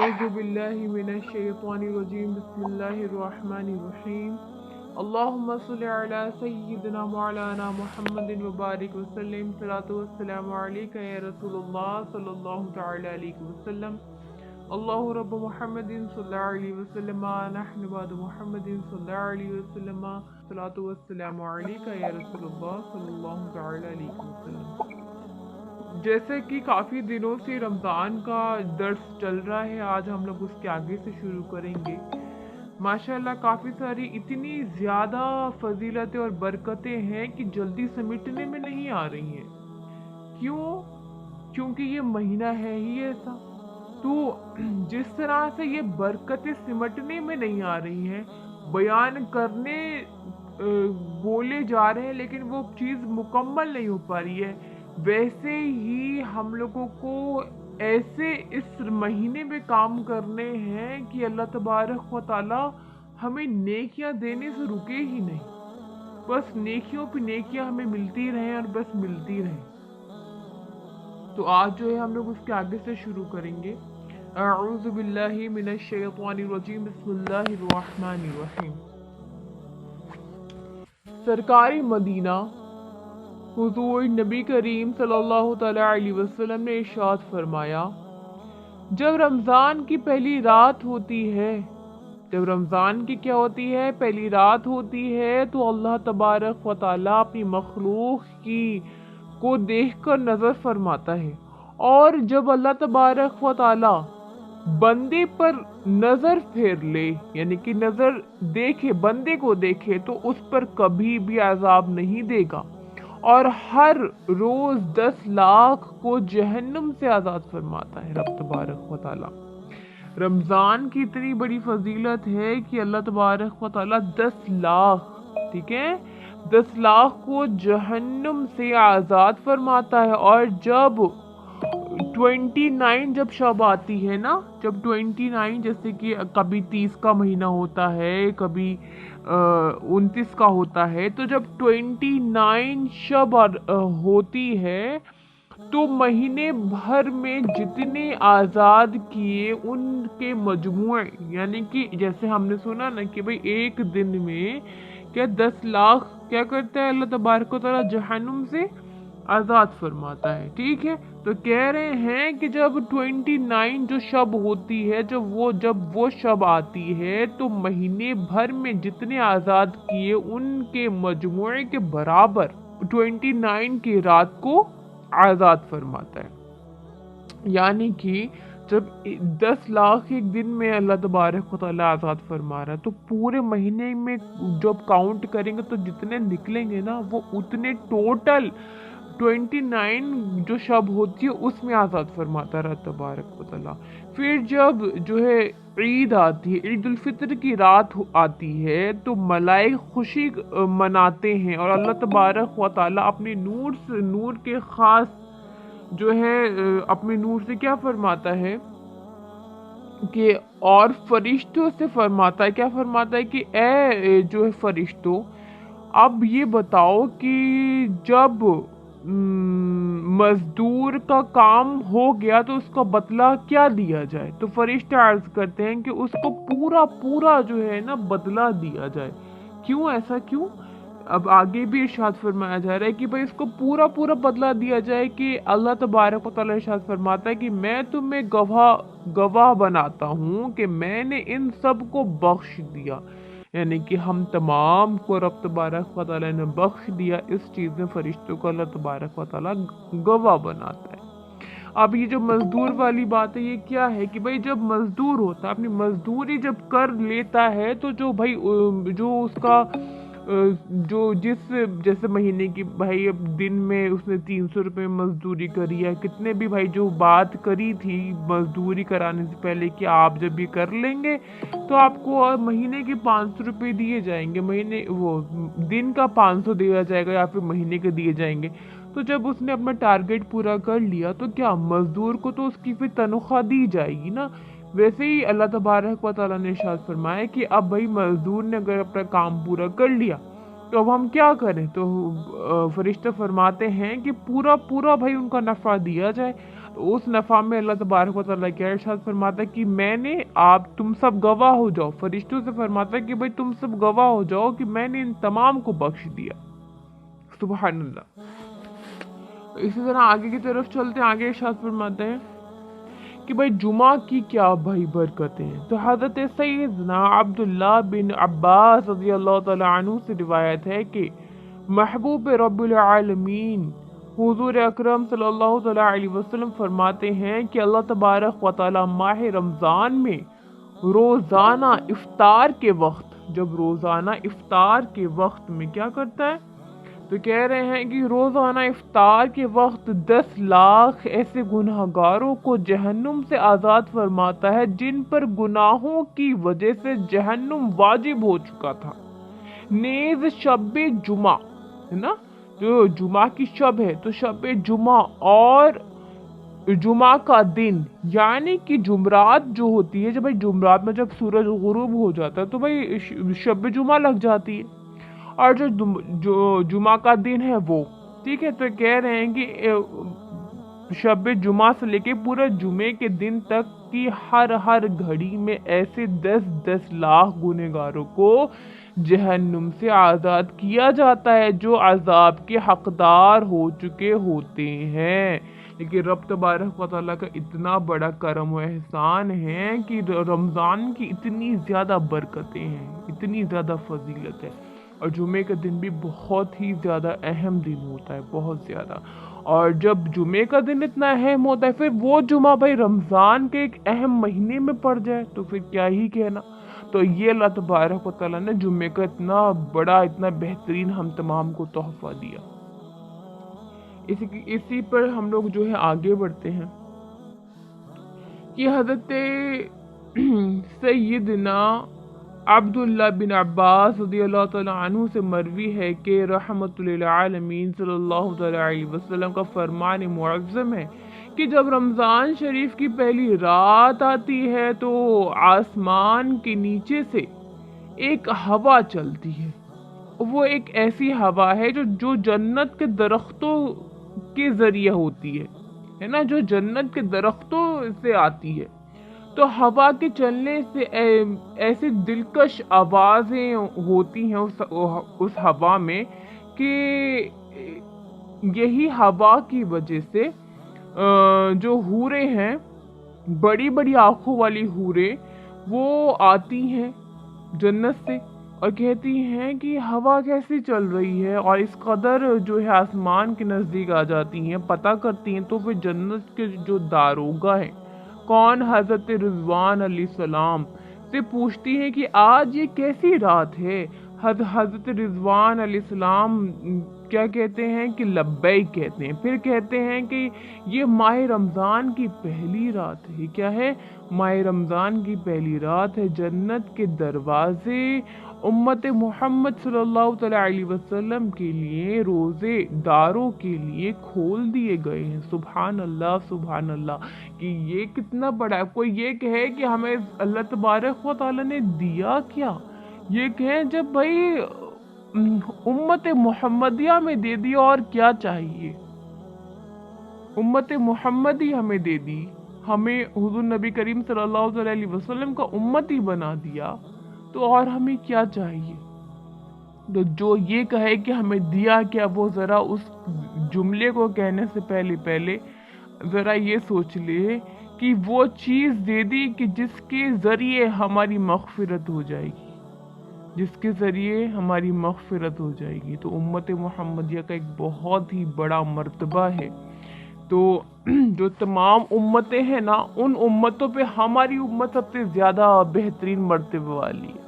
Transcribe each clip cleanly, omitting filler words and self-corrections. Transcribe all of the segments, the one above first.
अऊज़ु बिल्लाहि मिनश शैतानिर रजीम बिस्मिल्लाहिर रहमानिर रहीम अल्लाहुम्मा सल्लि अला सय्यिदिना मौलाना मुहम्मदिन व बारिक वसल्लम सलातु वस्सलामु अलैका या रसूलुल्लाह सल्लल्लाहु तआला अलैहि वसल्लम अल्लाहु रब्ब मुहम्मदिन सल्लल्लाहु अलैहि वसल्लम नहनु बाद मुहम्मदिन सल्लल्लाहु अलैहि वसल्लम सलातु वस्सलामु अलैका या रसूलुल्लाह सल्लल्लाहु तआला अलैहि वसल्लम। जैसे कि काफ़ी दिनों से रमज़ान का दर्स चल रहा है, आज हम लोग उसके आगे से शुरू करेंगे। माशाल्लाह काफ़ी सारी इतनी ज़्यादा फजीलतें और बरकतें हैं कि जल्दी समेटने में नहीं आ रही हैं। क्यों? क्योंकि ये महीना है ही ऐसा। तो जिस तरह से ये बरकतें सिमटने में नहीं आ रही हैं, बयान करने बोले जा रहे हैं लेकिन वो चीज़ मुकम्मल नहीं हो पा रही है, वैसे ही हम लोगों को ऐसे इस महीने में काम करने हैं कि अल्लाह तबारक व ताला हमें नेकियां देने से रुके ही नहीं। बस नेकियों पे नेकियां हमें मिलती रहें और बस मिलती रहें। तो आज जो है हम लोग उसके आगे से शुरू करेंगे। अऊज़ु बिल्लाहि मिनश शैतानिर रजीम बिस्मिल्लाहिर रहमानिर रहीम। सरकारी मदीना हुजूर नबी करीम सल्लल्लाहु तआला अलैहि वसल्लम ने इरशाद फरमाया, जब रमज़ान की पहली रात होती है, जब रमज़ान की क्या होती है, पहली रात होती है, तो अल्लाह तबारक व ताला अपनी मखलूक की को देखकर नज़र फरमाता है। और जब अल्लाह तबारक व ताला बंदे पर नज़र फेर ले, यानी कि नज़र देखे, बंदे को देखे, तो उस पर कभी भी अजाब नहीं देगा और हर रोज 10 लाख को जहन्नुम से आज़ाद फरमाता है रब तबारक व ताला। रमज़ान की इतनी बड़ी फजीलत है कि अल्लाह तबारक व ताला 10 लाख, ठीक है, 10 लाख को जहन्नुम से आज़ाद फरमाता है। और जब 29 जब शब आती है ना, जब 29, जैसे कि कभी 30 का महीना होता है, कभी 29 का होता है, तो जब 29 शब होती है तो महीने भर में जितने आज़ाद किए उनके मजमुए, यानी कि जैसे हमने सुना ना कि भाई एक दिन में क्या 10 लाख क्या करता है अल्लाह तबारक व तआला जहन्नुम से आज़ाद फरमाता है। ठीक है, तो कह रहे हैं कि जब 29 जो शब होती है, जब वो शब आती है, तो महीने भर में जितने आज़ाद किए उनके मजमुए के बराबर 29 की रात को आज़ाद फरमाता है। यानी कि जब 10 लाख एक दिन में अल्लाह तबारक व तआला आज़ाद फरमा रहा है, तो पूरे महीने में जब काउंट करेंगे तो जितने निकलेंगे ना, वो उतने टोटल 29 जो शब होती है उसमें आज़ाद फरमाता रहा तबारक व तआला। फिर जब जो है ईद आती है, ईद उल फित्र की रात आती है, तो मलाइक खुशी मनाते हैं और अल्लाह तबारक व तआला अपने नूर के खास जो है अपने नूर से क्या फरमाता है कि और फरिश्तों से फरमाता है, क्या फरमाता है कि ए जो है फरिश्तों, अब ये बताओ कि जब मजदूर का काम हो गया तो उसका बदला क्या दिया जाए। तो फरिश्ते अर्ज करते हैं कि उसको पूरा पूरा जो है ना बदला दिया जाए। क्यों, ऐसा क्यों? अब आगे भी इरशाद फरमाया जा रहा है कि भाई इसको पूरा पूरा बदला दिया जाए कि अल्लाह तबारक व तआला इरशाद फरमाता है कि मैं तुम्हें गवाह बनाता हूँ कि मैंने इन सब को बख्श दिया, यानी कि हम तमाम को रब तबारक व तआला ने बख्श दिया। इस चीज़ में फरिश्तों को अल्लाह तबारक व तआला गवाह बनाता है। अब ये जो मजदूर वाली बात है, ये क्या है कि भाई जब मजदूर होता है, अपनी मजदूरी जब कर लेता है, तो जो भाई जो उसका जो जिस जैसे महीने की भाई अब दिन में उसने 300 रुपये मजदूरी करी है, कितने भी भाई जो बात करी थी मजदूरी कराने से पहले कि आप जब भी कर लेंगे तो आपको महीने के 500 रुपये दिए जाएंगे, महीने वो दिन का 500 दिया जाएगा या फिर महीने के दिए जाएंगे। तो जब उसने अपना टारगेट पूरा कर लिया तो क्या मजदूर को तो उसकी फिर तनख्वाह दी जाएगी ना। वैसे ही अल्लाह तबारक व तआला ने इरशाद फरमाया कि अब भाई मजदूर ने अगर अपना काम पूरा कर लिया तो अब हम क्या करें। तो फरिश्ते फरमाते हैं कि पूरा पूरा भाई उनका नफ़ा दिया जाए। تو اس نفع میں اللہ تبارک و تعالیٰ کیا ارشاد فرماتا ہے کہ میں نے تم سب گواہ ہو جاؤ، فرشتوں سے فرماتا ہے کہ بھائی تم سب گواہ ہو جاؤ کہ میں نے ان تمام کو بخش دیا۔ سبحان اللہ۔ اسی طرح آگے کی طرف چلتے ہیں، آگے ارشاد فرماتے ہیں کہ بھائی جمعہ کی کیا بھائی برکتیں ہیں۔ تو حضرت سیدنا عبداللہ بن عباس رضی اللہ تعالیٰ عنہ سے روایت ہے کہ محبوب رب العالمین حضور اکرم صلی اللہ تعالیٰ علیہ وسلم فرماتے ہیں کہ اللہ تبارک و تعالیٰ ماہ رمضان میں روزانہ افطار کے وقت، جب روزانہ افطار کے وقت میں کیا کرتا ہے، تو کہہ رہے ہیں کہ روزانہ افطار کے وقت 10 لاکھ ایسے گناہ گاروں کو جہنم سے آزاد فرماتا ہے جن پر گناہوں کی وجہ سے جہنم واجب ہو چکا تھا۔ نیز شب جمعہ ہے نا، جو جمعہ کی شب ہے، تو شب جمعہ اور جمعہ کا دن یعنی کہ جمعرات جو ہوتی ہے، جب بھائی جمعرات میں جب سورج غروب ہو جاتا ہے تو بھائی شب جمعہ لگ جاتی ہے، اور جو جمعہ کا دن ہے وہ ٹھیک ہے، تو کہہ رہے ہیں کہ شب جمعہ سے لے کے پورے جمعے کے دن تک کی ہر گھڑی میں ایسے 10 لاکھ گنہگاروں کو جہنم سے آزاد کیا جاتا ہے جو عذاب کے حقدار ہو چکے ہوتے ہیں۔ لیکن رب تبارک و تعالیٰ کا اتنا بڑا کرم و احسان ہے کہ رمضان کی اتنی زیادہ برکتیں ہیں، اتنی زیادہ فضیلت ہے، اور جمعے کا دن بھی بہت ہی زیادہ اہم دن ہوتا ہے، بہت زیادہ۔ اور جب جمعے کا دن اتنا اہم ہوتا ہے، پھر وہ جمعہ بھائی رمضان کے ایک اہم مہینے میں پڑ جائے تو پھر کیا ہی کہنا۔ تو یہ اللہ تبارک و تعالیٰ نے جمعے کا اتنا بڑا، اتنا بہترین ہم تمام کو تحفہ دیا۔ اسی پر ہم لوگ جو ہے آگے بڑھتے ہیں کہ حضرت سیدنا عبداللہ بن عباس رضی اللہ تعالیٰ عنہ سے مروی ہے کہ رحمت للعالمین صلی اللہ تعالیٰ علیہ وسلم کا فرمان معظم ہے کہ جب رمضان شریف کی پہلی رات آتی ہے تو آسمان کے نیچے سے ایک ہوا چلتی ہے، وہ ایک ایسی ہوا ہے جو جنت کے درختوں کے ذریعے ہوتی ہے نا، جو جنت کے درختوں سے آتی ہے۔ تو ہوا کے چلنے سے ایسی دلکش آوازیں ہوتی ہیں اس ہوا میں کہ یہی ہوا کی وجہ سے جو حوریں ہیں، بڑی بڑی آنکھوں والی حوریں، وہ آتی ہیں جنت سے اور کہتی ہیں کہ ہوا کیسی چل رہی ہے، اور اس قدر جو ہے آسمان کے نزدیک آ جاتی ہیں، پتہ کرتی ہیں۔ تو پھر جنت کے جو داروغہ ہیں، کون حضرت رضوان علیہ السلام سے پوچھتی ہیں کہ آج یہ کیسی رات ہے۔ حضرت رضوان علیہ السلام کیا کہتے ہیں کہ لبیک کہتے ہیں، پھر کہتے ہیں کہ یہ ماہ رمضان کی پہلی رات ہے۔ کیا ہے؟ ماہ رمضان کی پہلی رات ہے۔ جنت کے دروازے امت محمد صلی اللہ تعالیٰ علیہ وسلم کے لیے، روزے داروں کے لیے کھول دیے گئے ہیں۔ سبحان اللہ، سبحان اللہ، کہ یہ کتنا بڑا ہے۔ کوئی یہ کہے کہ ہمیں اللہ تبارک و تعالیٰ نے دیا کیا، یہ کہیں جب بھائی امت محمدیہ میں دے دیا، اور کیا چاہیے۔ امت محمدی ہمیں دے دی، ہمیں حضور نبی کریم صلی اللہ علیہ وسلم کا امتی بنا دیا، تو اور ہمیں کیا چاہیے۔ تو جو یہ کہے کہ ہمیں دیا کیا، وہ ذرا اس جملے کو کہنے سے پہلے ذرا یہ سوچ لے کہ وہ چیز دے دی کہ جس کے ذریعے ہماری مغفرت ہو جائے گی، جس کے ذریعے ہماری مغفرت ہو جائے گی۔ تو امت محمدیہ کا ایک بہت ہی بڑا مرتبہ ہے۔ تو جو تمام امتیں ہیں نا، ان امتوں پہ ہماری امت سب سے زیادہ بہترین مرتبہ والی ہے۔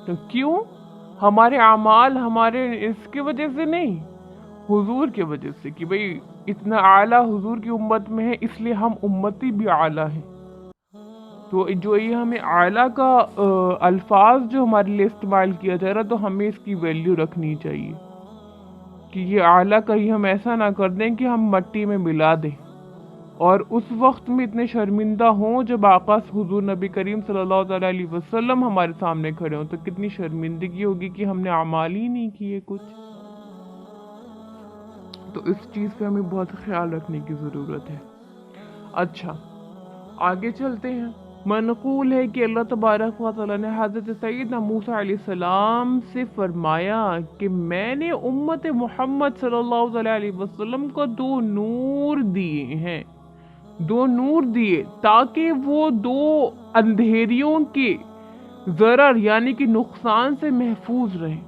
تو کیوں؟ ہمارے اعمال ہمارے اس کی وجہ سے نہیں، حضور کی وجہ سے، کہ بھئی اتنا اعلیٰ حضور کی امت میں ہے، اس لیے ہم امتی بھی اعلیٰ ہیں۔ تو جو یہ ہمیں اعلیٰ کا الفاظ جو ہمارے لیے استعمال کیا جا رہا، تو ہمیں اس کی ویلیو رکھنی چاہیے کہ یہ اعلیٰ کہیں ہم ایسا نہ کر دیں کہ ہم مٹی میں ملا دیں، اور اس وقت میں اتنے شرمندہ ہوں جب آقا حضور نبی کریم صلی اللہ تعالیٰ علیہ وسلم ہمارے سامنے کھڑے ہوں، تو کتنی شرمندگی ہوگی کہ ہم نے اعمال ہی نہیں کیے کچھ۔ تو اس چیز پہ ہمیں بہت خیال رکھنے کی ضرورت ہے۔ अच्छा, आगे चलते हैं। मनक़ूल है कि अल्लाह तबारक व तआला ने हज़रत सैयदना मूसा अलैहिस्सलाम से फरमाया कि मैंने उम्मत मोहम्मद सल्लल्लाहु अलैहि वसल्लम को दो नूर दिए हैं, दो नूर दिए ताकि वो दो अंधेरियों के ज़रर यानी कि नुकसान से महफूज रहें।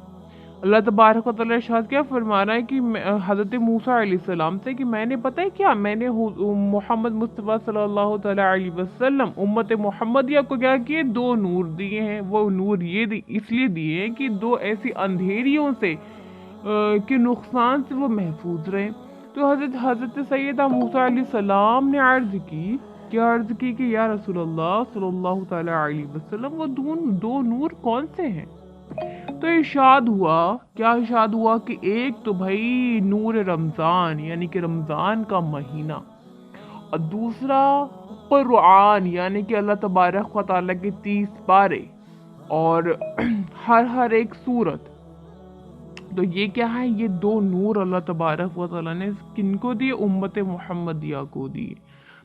अल्लाह तबारक व तआला इरशाद क्या फरमा रहा है कि हज़रत मूसा अलैहिस्सलाम से कि मैंने पता है क्या, मैंने मोहम्मद मुस्तफ़ा सल्लल्लाहु अलैहि वसल्लम उम्मत मोहम्मदिया को क्या किए, दो नूर दिए हैं। वो नूर इसलिए दिए हैं कि दो ऐसी अंधेरियों से के नुकसान से वो महफूज रहे। तो हज़रत सैयदा मूसा अलैहिस्सलाम ने अर्ज़ की, क्या अर्ज़ की कि या रसूलल्लाह सल्लल्लाहु अलैहि वसल्लम वो दो नूर कौन से हैं? तो इरशाद हुआ, क्या इरशाद हुआ कि एक तो भाई नूर रमज़ान यानी कि रमज़ान का महीना, और दूसरा कुरान यानी कि अल्लाह तबारक व तआला के 30 पारे और हर एक सूरत। तो ये क्या है, ये दो नूर अल्लाह तबारक व तआला ने किनको दिए, उम्मत मोहम्मदिया को दिए।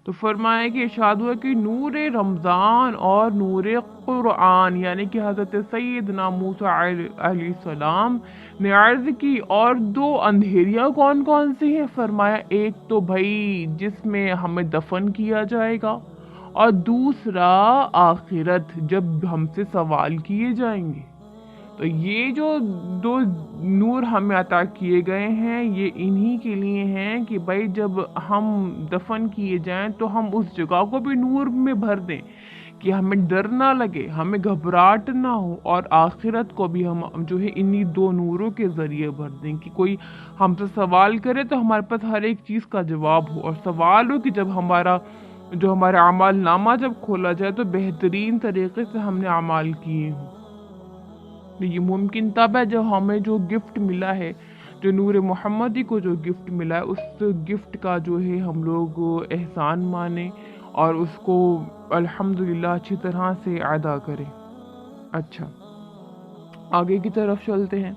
तो फरमाया कि इरशाद हुआ कि नूर रमज़ान और नूर कुरान यानी कि हज़रत सैयदना मूसा अलैहिस्सलाम ने अर्ज़ की, और दो अंधेरियां कौन कौन सी हैं? फरमाया एक तो भाई जिसमें हमें दफन किया जाएगा, और दूसरा आखिरत जब हमसे सवाल किए जाएंगे। तो ये जो दो नूर हमें अता किए गए हैं, ये इन्हीं के लिए हैं कि भाई जब हम दफन किए जाएं तो हम उस जगह को भी नूर में भर दें कि हमें डर ना लगे, हमें घबराहट ना हो, और आखिरत को भी हम जो है इन्हीं दो नूरों के ज़रिए भर दें कि कोई हमसे सवाल करे तो हमारे पास हर एक चीज़ का जवाब हो, और सवाल हो कि जब हमारा अमाल नामा जब खोला जाए तो बेहतरीन तरीके से हमने अमाल किए हों। ये मुमकिन तब है जब हमें जो गिफ्ट मिला है, जो नूर मोहम्मदी को जो गिफ्ट मिला है, उस गिफ्ट का जो है हम लोग एहसान माने और उसको अल्हम्दुलिल्लाह अच्छी तरह से अदा करें। अच्छा, आगे की तरफ चलते हैं।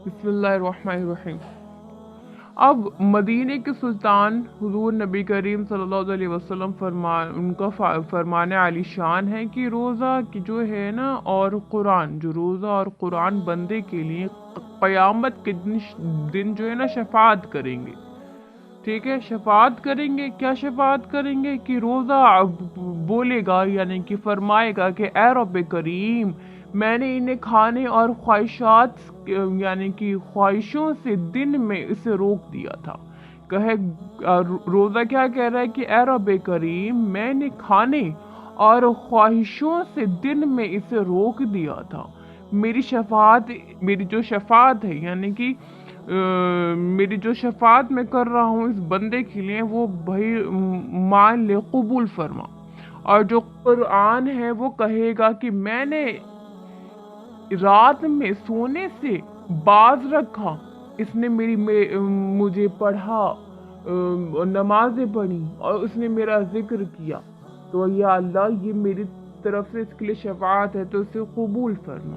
बिस्मिल्लाहिर्रहमानिर्रहीम। अब मदीने के सुल्तान हुजूर नबी करीम सल्लल्लाहु अलैहि वसल्लम उनका फरमाने आली शान है कि रोज़ा की जो है ना और कुरान, जो रोज़ा और कुरान बंदे के लिए क़यामत के दिन जो है ना शफाअत करेंगे। ठीक है, शफाअत करेंगे। क्या शफाअत करेंगे कि रोज़ा बोलेगा यानी कि फरमाएगा कि ए रब्बे करीम, मैंने इन्हें खाने और ख्वाहिशात यानी कि ख्वाहिशों से दिन में इसे रोक दिया था। कहे रोज़ा क्या कह रहा है कि ए रब्बे करीम, मैंने खाने और ख्वाहिशों से दिन में इसे रोक दिया था। मेरी जो शफाअत है यानी कि मेरी जो शफाअत मैं कर रहा हूँ इस बंदे के लिए, वो भाई मान ले, कबूल फरमा। और जो कुरान है वो कहेगा कि मैंने रात में सोने से बाज रखा, इसने मुझे पढ़ा, नमाजें पढ़ी और उसने मेरा जिक्र किया, तो या अल्लाह ये मेरी तरफ से इसके लिए शफाअत है, तो इसे कबूल फरमा।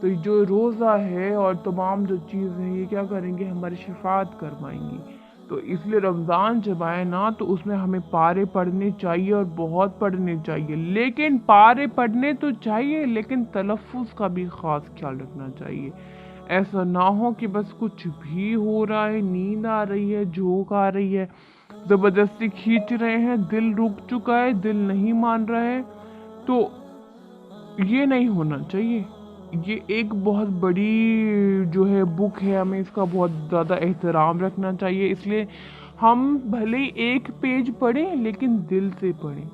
तो जो रोज़ा है और तमाम जो चीज़ है ये क्या करेंगे, हमारी शफाअत करवाएंगी। तो इसलिए रमज़ान जब आए ना तो उसमें हमें पारे पढ़ने चाहिए और बहुत पढ़ने चाहिए, लेकिन पारे पढ़ने तो चाहिए लेकिन तलफ़्फ़ुज़ का भी ख़ास ख्याल रखना चाहिए। ऐसा ना हो कि बस कुछ भी हो रहा है, नींद आ रही है, झोंक आ रही है, ज़बरदस्ती खींच रहे हैं, दिल रुक चुका है, दिल नहीं मान रहा है, तो ये नहीं होना चाहिए। ये एक बहुत बड़ी जो है बुक है, हमें इसका बहुत ज़्यादा एहतराम रखना चाहिए। इसलिए हम भले एक पेज पढ़ें लेकिन दिल से पढ़ें,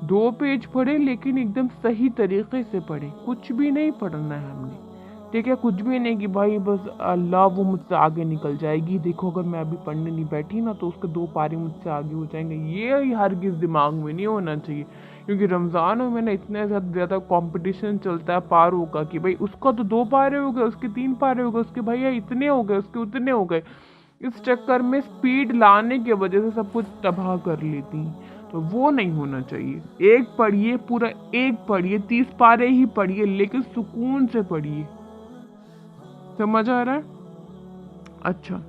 2 पेज पढ़ें लेकिन एकदम सही तरीके से पढ़ें। कुछ भी नहीं पढ़ना है हमने, ठीक है, कुछ भी नहीं कि भाई बस अल्लाह वो मुझसे आगे निकल जाएगी, देखो अगर मैं अभी पढ़ने नहीं बैठी ना तो उसके 2 पारे मुझसे आगे हो जाएंगे। ये हरगिज़ दिमाग में नहीं होना चाहिए, क्योंकि रमज़ान में ना इतने ज़्यादा कंपटीशन चलता है पारों का कि भाई उसका तो 2 पारे हो गए, उसके 3 पारे हो गए, उसके भैया इतने हो गए, उसके उतने हो गए। इस चक्कर में स्पीड लाने की वजह से सब कुछ तबाह कर लेती हैं, तो वो नहीं होना चाहिए। एक पढ़िए, पूरा एक पढ़िए, 30 पारे ही पढ़िए, लेकिन सुकून से पढ़िए। समझ आ रहा है? अच्छा,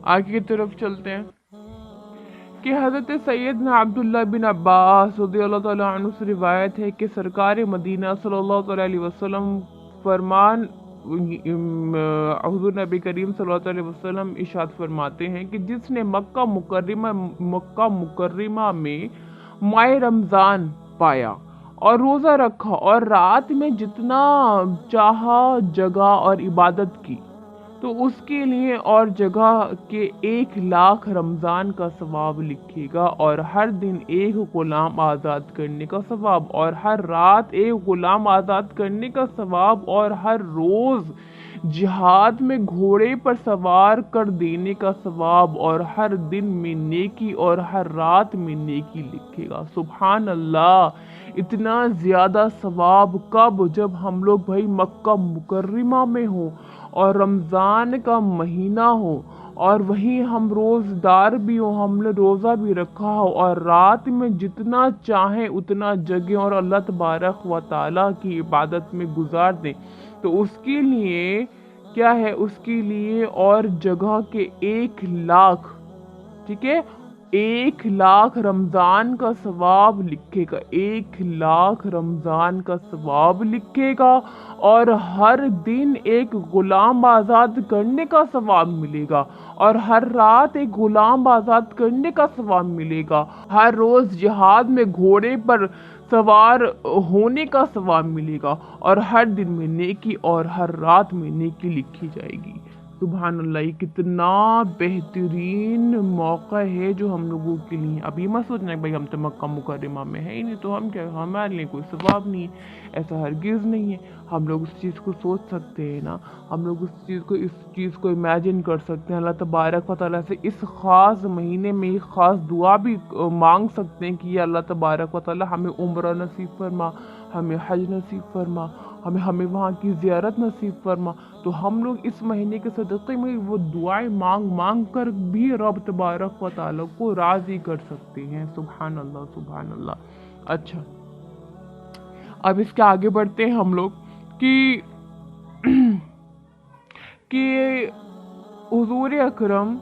आगे की तरफ चलते हैं کہ حضرت سیدنا عبداللہ بن عباس رضی اللہ تعالیٰ عنہ سے روایت ہے کہ سرکار مدینہ صلی اللہ تعالیٰ علیہ وسلم فرمان حضور نبی کریم صلی اللہ علیہ وسلم ارشاد فرماتے ہیں کہ جس نے مکہ مکرمہ میں ماہ رمضان پایا اور روزہ رکھا اور رات میں جتنا چاہا جگہ اور عبادت کی تو اس کے لیے اور جگہ کے 1,00,000 رمضان کا ثواب لکھے گا، اور ہر دن ایک غلام آزاد کرنے کا ثواب، اور ہر رات ایک غلام آزاد کرنے کا ثواب، اور ہر روز جہاد میں گھوڑے پر سوار کر دینے کا ثواب، اور ہر دن میں نیکی اور ہر رات میں نیکی لکھے گا۔ سبحان اللہ! اتنا زیادہ ثواب کب؟ جب ہم لوگ بھائی مکہ مکرمہ میں ہوں اور رمضان کا مہینہ ہو، اور وہیں ہم روزدار بھی ہوں، ہم نے روزہ بھی رکھا ہو، اور رات میں جتنا چاہیں اتنا جگیں اور اللہ تبارک و تعالیٰ کی عبادت میں گزار دیں، تو اس کے لیے کیا ہے؟ اس کے لیے اور جگہ کے 1,00,000، ٹھیک ہے، 1,00,000 رمضان کا ثواب لکھے گا، 1,00,000 رمضان کا ثواب لکھے گا، اور ہر دن ایک غلام آزاد کرنے کا ثواب ملے گا، اور ہر رات ایک غلام آزاد کرنے کا ثواب ملے گا، ہر روز جہاد میں گھوڑے پر سوار ہونے کا ثواب ملے گا، اور ہر دن میں نیکی اور ہر رات میں نیکی لکھی جائے گی۔ سبحان اللہ! یہ کتنا بہترین موقع ہے جو ہم لوگوں کے لیے۔ اب یہ مت سوچنا کہ بھائی ہم تو مکہ مکرمہ میں ہے ہی نہیں تو ہم کیا، ہمارے لیے کوئی ثواب نہیں ہے، ایسا ہرگز نہیں ہے۔ ہم لوگ اس چیز کو سوچ سکتے ہیں نا، ہم لوگ اس چیز کو امیجن کر سکتے ہیں، اللہ تبارک و تعالیٰ سے اس خاص مہینے میں ایک خاص دعا بھی مانگ سکتے ہیں کہ یا اللہ تبارک و تعالیٰ ہمیں عمرہ نصیب فرما، ہمیں حج نصیب فرما، ہمیں وہاں کی زیارت نصیب فرما۔ تو ہم لوگ اس مہینے کے صدقے میں وہ دعائیں مانگ کر بھی رب تبارک و تعالیٰ کو راضی کر سکتے ہیں۔ سبحان اللہ! سبحان اللہ! اچھا، اب اس کے آگے بڑھتے ہیں ہم لوگ کہ حضور اکرم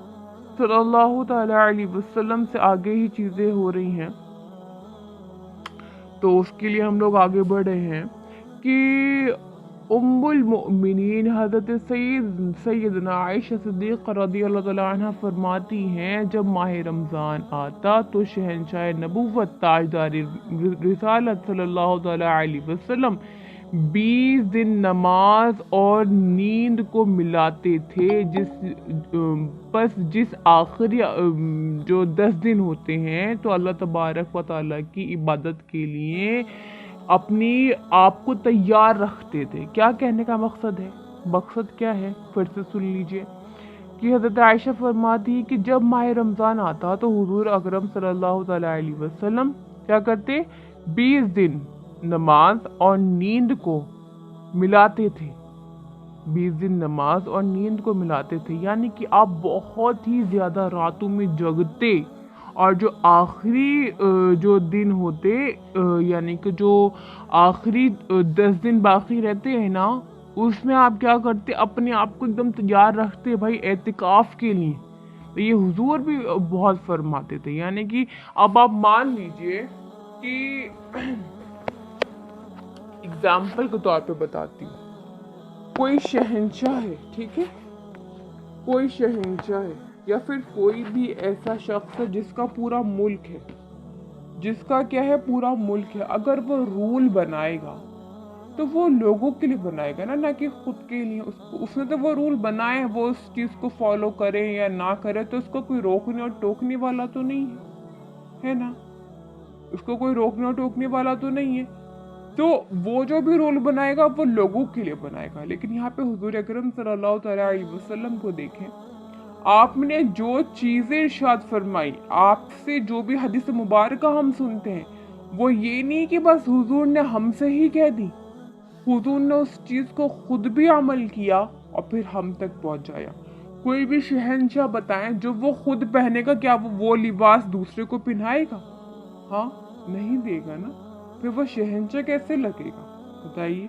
صلی اللہ تعالیٰ علیہ وسلم سے آگے ہی چیزیں ہو رہی ہیں، تو اس کے لیے ہم لوگ آگے بڑھ رہے ہیں کہ ام المؤمنین حضرت سیدنا عائشہ صدیقہ رضی اللہ تعالیٰ عنہ فرماتی ہیں جب ماہ رمضان آتا تو شہنشاہ نبوت تاجدار رسالت صلی اللہ تعالیٰ علیہ وسلم 20 دن نماز اور نیند کو ملاتے تھے، جس آخری جو 10 دن ہوتے ہیں تو اللہ تبارک و تعالیٰ کی عبادت کے لیے اپنی آپ کو تیار رکھتے تھے۔ کیا کہنے کا مقصد ہے؟ مقصد کیا ہے؟ پھر سے سن لیجئے کہ حضرت عائشہ فرماتی کہ جب ماہ رمضان آتا تو حضور اکرم صلی اللہ تعالیٰ علیہ وسلم کیا کرتے؟ 20 دن نماز اور نیند کو ملاتے تھے، 20 دن نماز اور نیند کو ملاتے تھے، یعنی کہ آپ بہت ہی زیادہ راتوں میں جگتے، اور جو آخری جو دن ہوتے یعنی کہ جو آخری 10 دن باقی رہتے ہیں نا، اس میں آپ کیا کرتے؟ اپنے آپ کو ایک دم تیار رکھتے بھائی اعتکاف کے لیے۔ تو یہ حضور بھی بہت فرماتے تھے، یعنی کہ اب آپ مان لیجئے کہ اگزامپل کے طور پہ بتاتی ہوں، کوئی شہنشاہ ہے، ٹھیک ہے، کوئی شہنشاہ ہے یا پھر کوئی بھی ایسا شخص ہے جس کا پورا ملک ہے، جس کا کیا ہے؟ پورا ملک ہے، اگر وہ رول بنائے گا تو وہ لوگوں کے لیے بنائے گا نا، نہ کہ خود کے لیے۔ اس نے تو وہ رول بنائے، وہ اس چیز کو فالو کرے یا نہ کرے تو اس کو کوئی روکنے اور ٹوکنے والا تو نہیں ہے نا، اس کو کوئی روکنے اور ٹوکنے والا تو نہیں ہے، تو وہ جو بھی رول بنائے گا وہ لوگوں کے لیے بنائے گا۔ لیکن یہاں پہ حضور اکرم صلی اللہ تعالیٰ علیہ وسلم کو دیکھیں، آپ نے جو چیزیں ارشاد فرمائی، آپ سے جو بھی حدیث مبارکہ ہم سنتے ہیں، وہ یہ نہیں کہ بس حضور نے ہم سے ہی کہہ دی، حضور نے اس چیز کو خود بھی عمل کیا اور پھر ہم تک پہنچایا۔ کوئی بھی شہنشاہ بتائیں جو وہ خود پہنے گا، کیا وہ لباس دوسرے کو پہنائے گا؟ ہاں، نہیں دے گا نا، پھر وہ شہنشاہ کیسے لگے گا؟ بتائیے۔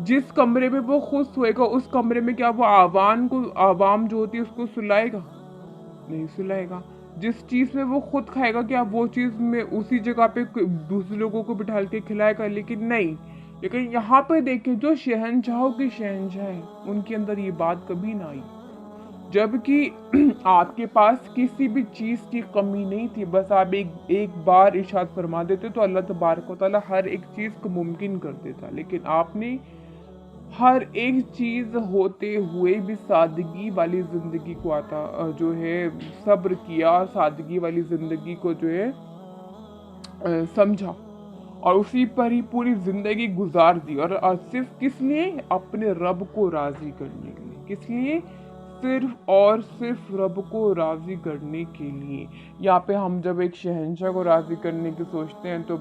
جس کمرے میں وہ خود سوئے گا اس کمرے میں کیا وہ عوام جو ہوتی ہے اس کو سلائے گا؟ نہیں سلائے گا۔ जिस चीज़ में वो खुद खाएगा क्या वो चीज़ में उसी जगह पे दूसरे लोगों को बिठा के खिलाएगा? लेकिन नहीं। लेकिन यहाँ पे देखें जो शहंशाहों के शहंशाह हैं उनके अंदर ये बात कभी ना आई, जबकि आपके पास किसी भी चीज़ की कमी नहीं थी। बस आप एक बार इरशाद फरमा देते तो अल्लाह तबारक व तआला हर एक चीज़ को मुमकिन कर देता। लेकिन आपने हर एक चीज़ होते हुए भी सादगी वाली ज़िंदगी को जो है सब्र किया, सादगी वाली ज़िंदगी को जो है समझा और उसी पर ही पूरी ज़िंदगी गुजार दी। और सिर्फ किस लिए? अपने रब को राज़ी करने के लिए। किस लिए? सिर्फ और सिर्फ रब को राज़ी करने के लिए। यहाँ पे हम जब एक शहंशाह को राज़ी करने की सोचते हैं तो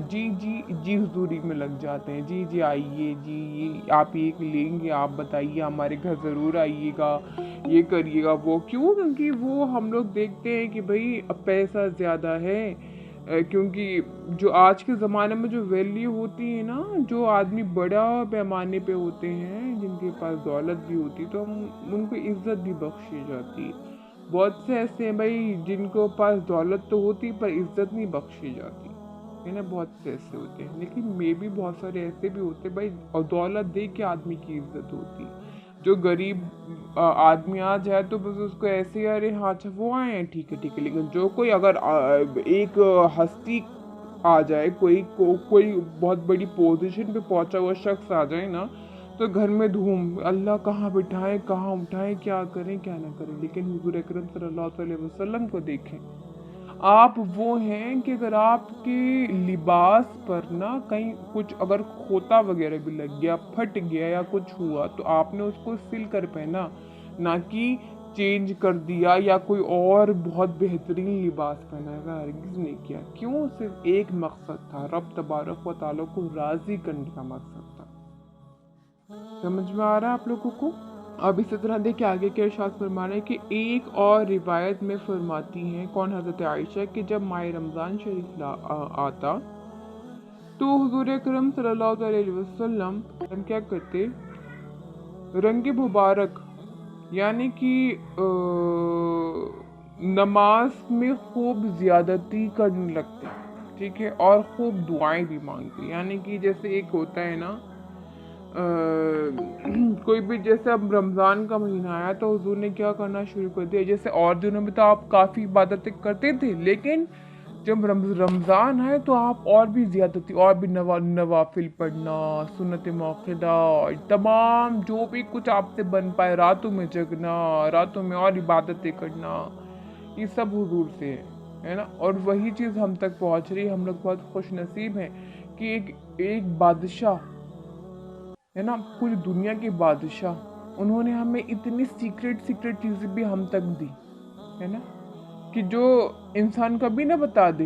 जी जी जी हुजूरी में लग जाते हैं। जी जी आइए जी, ये आप ये लेंगे, आप बताइए, हमारे घर ज़रूर आइएगा, ये करिएगा। वो क्यों? क्योंकि वो हम लोग देखते हैं कि भाई अब पैसा ज़्यादा है। क्योंकि जो आज के ज़माने में जो वैल्यू होती है ना, जो आदमी बड़ा पैमाने पे होते हैं, जिनके पास दौलत भी होती है, तो उनको इज्जत भी बख्शी जाती है। बहुत से ऐसे हैं भाई जिनको पास दौलत तो होती पर इज्जत नहीं बख्शी जाती है ना। बहुत से ऐसे होते हैं, लेकिन मे भी बहुत सारे ऐसे भी होते हैं भाई और दौलत दे के आदमी की इज्जत होती है। जो गरीब आदमी आ जाए तो बस उसको ऐसे ही, अरे हाँ अच्छा वो आए हैं, ठीक है। लेकिन जो कोई अगर एक हस्ती आ जाए, कोई बहुत बड़ी पोजीशन पे पहुंचा हुआ शख्स आ जाए ना, तो घर में धूम, अल्लाह कहाँ बिठाए, कहाँ उठाए, क्या करें क्या ना करें। लेकिन हुजूर अकरम सल्लल्लाहु अलैहि वसल्लम को देखें, आप वो हैं कि अगर आपके लिबास पर ना कहीं कुछ अगर खोता वगैरह भी लग गया, फट गया या कुछ हुआ, तो आपने उसको सिल कर पहना, ना कि चेंज कर दिया या कोई और बहुत बेहतरीन लिबास पहना। ऐसा हरगिज़ नहीं किया। क्यों? सिर्फ एक मकसद था, रब तबारक व तआला को राज़ी करने का मकसद था। समझ में आ रहा है आप लोगों को? अब इसी तरह देखिए आगे के इरशाद फरमा रहे हैं कि एक और रिवायत में फरमाती हैं, कौन? हज़रत आयशा, कि जब माह रमज़ान शरीफ आता तो हुजूर अकरम सल्लल्लाहु अलैहि वसल्लम क्या करते? रंग मुबारक यानी कि नमाज में खूब ज़्यादती करने लगते, ठीक है, और खूब दुआएं भी मांगते। यानी कि जैसे एक होता है ना, कोई भी, जैसे अब रमज़ान का महीना आया तो हुजूर ने क्या करना शुरू कर दिया। जैसे और दिनों में तो आप काफ़ी इबादतें करते थे, लेकिन जब रमज़ान है तो आप और भी ज़्यादा थी, और भी नवाफिल पढ़ना, सुन्नत मौक़िदा, तमाम जो भी कुछ आपसे बन पाए, रातों में जगना, रातों में और इबादतें करना, ये सब हुजूर से है ना। और वही चीज़ हम तक पहुँच रही है। हम लोग बहुत खुश नसीब हैं कि एक बादशाह है ना, पूरी दुनिया के बादशाह, उन्होंने हमें इतनी सीक्रेट चीज़ें भी हम तक दी है ना, कि जो इंसान कभी ना बता दे।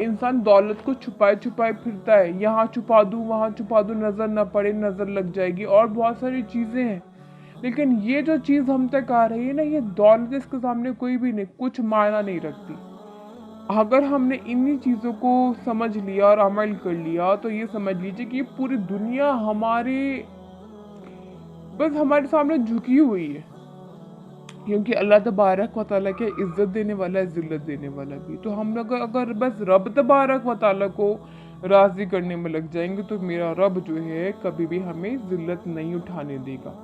इंसान दौलत को छुपाए फिरता है, यहाँ छुपा दूँ वहाँ छुपा दूँ, नज़र ना पड़े, नज़र लग जाएगी, और बहुत सारी चीज़ें हैं। लेकिन ये जो चीज़ हम तक आ रही है ना, ये दौलत इसके सामने कोई भी नहीं, कुछ मायना नहीं रखती। अगर हमने इन्हीं चीज़ों को समझ लिया और अमल कर लिया तो ये समझ लीजिए कि पूरी दुनिया बस हमारे सामने झुकी हुई है। क्योंकि अल्लाह तबारक व तआला के इज़्ज़त देने वाला है, ज़िल्लत देने वाला भी। तो हम लोग अगर बस रब तबारक व तआला को राज़ी करने में लग जाएंगे तो मेरा रब जो है कभी भी हमें ज़िल्लत नहीं उठाने देगा।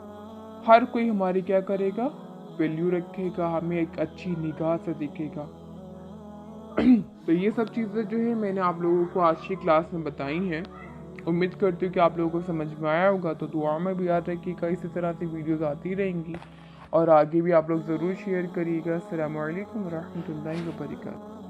हर कोई हमारी क्या करेगा? वैल्यू रखेगा, हमें एक अच्छी निगाह से देखेगा। तो ये सब चीज़ें जो है मैंने आप लोगों को आज की क्लास में बताई हैं। उम्मीद करती हूँ कि आप लोगों को समझ में आया होगा। तो दुआ में भी याद रखिएगा, इसी तरह से वीडियोज़ आती रहेंगी और आगे भी आप लोग ज़रूर शेयर करिएगा। अस्सलामु अलैकुम रहमतुल्लाहि व बरकातहू।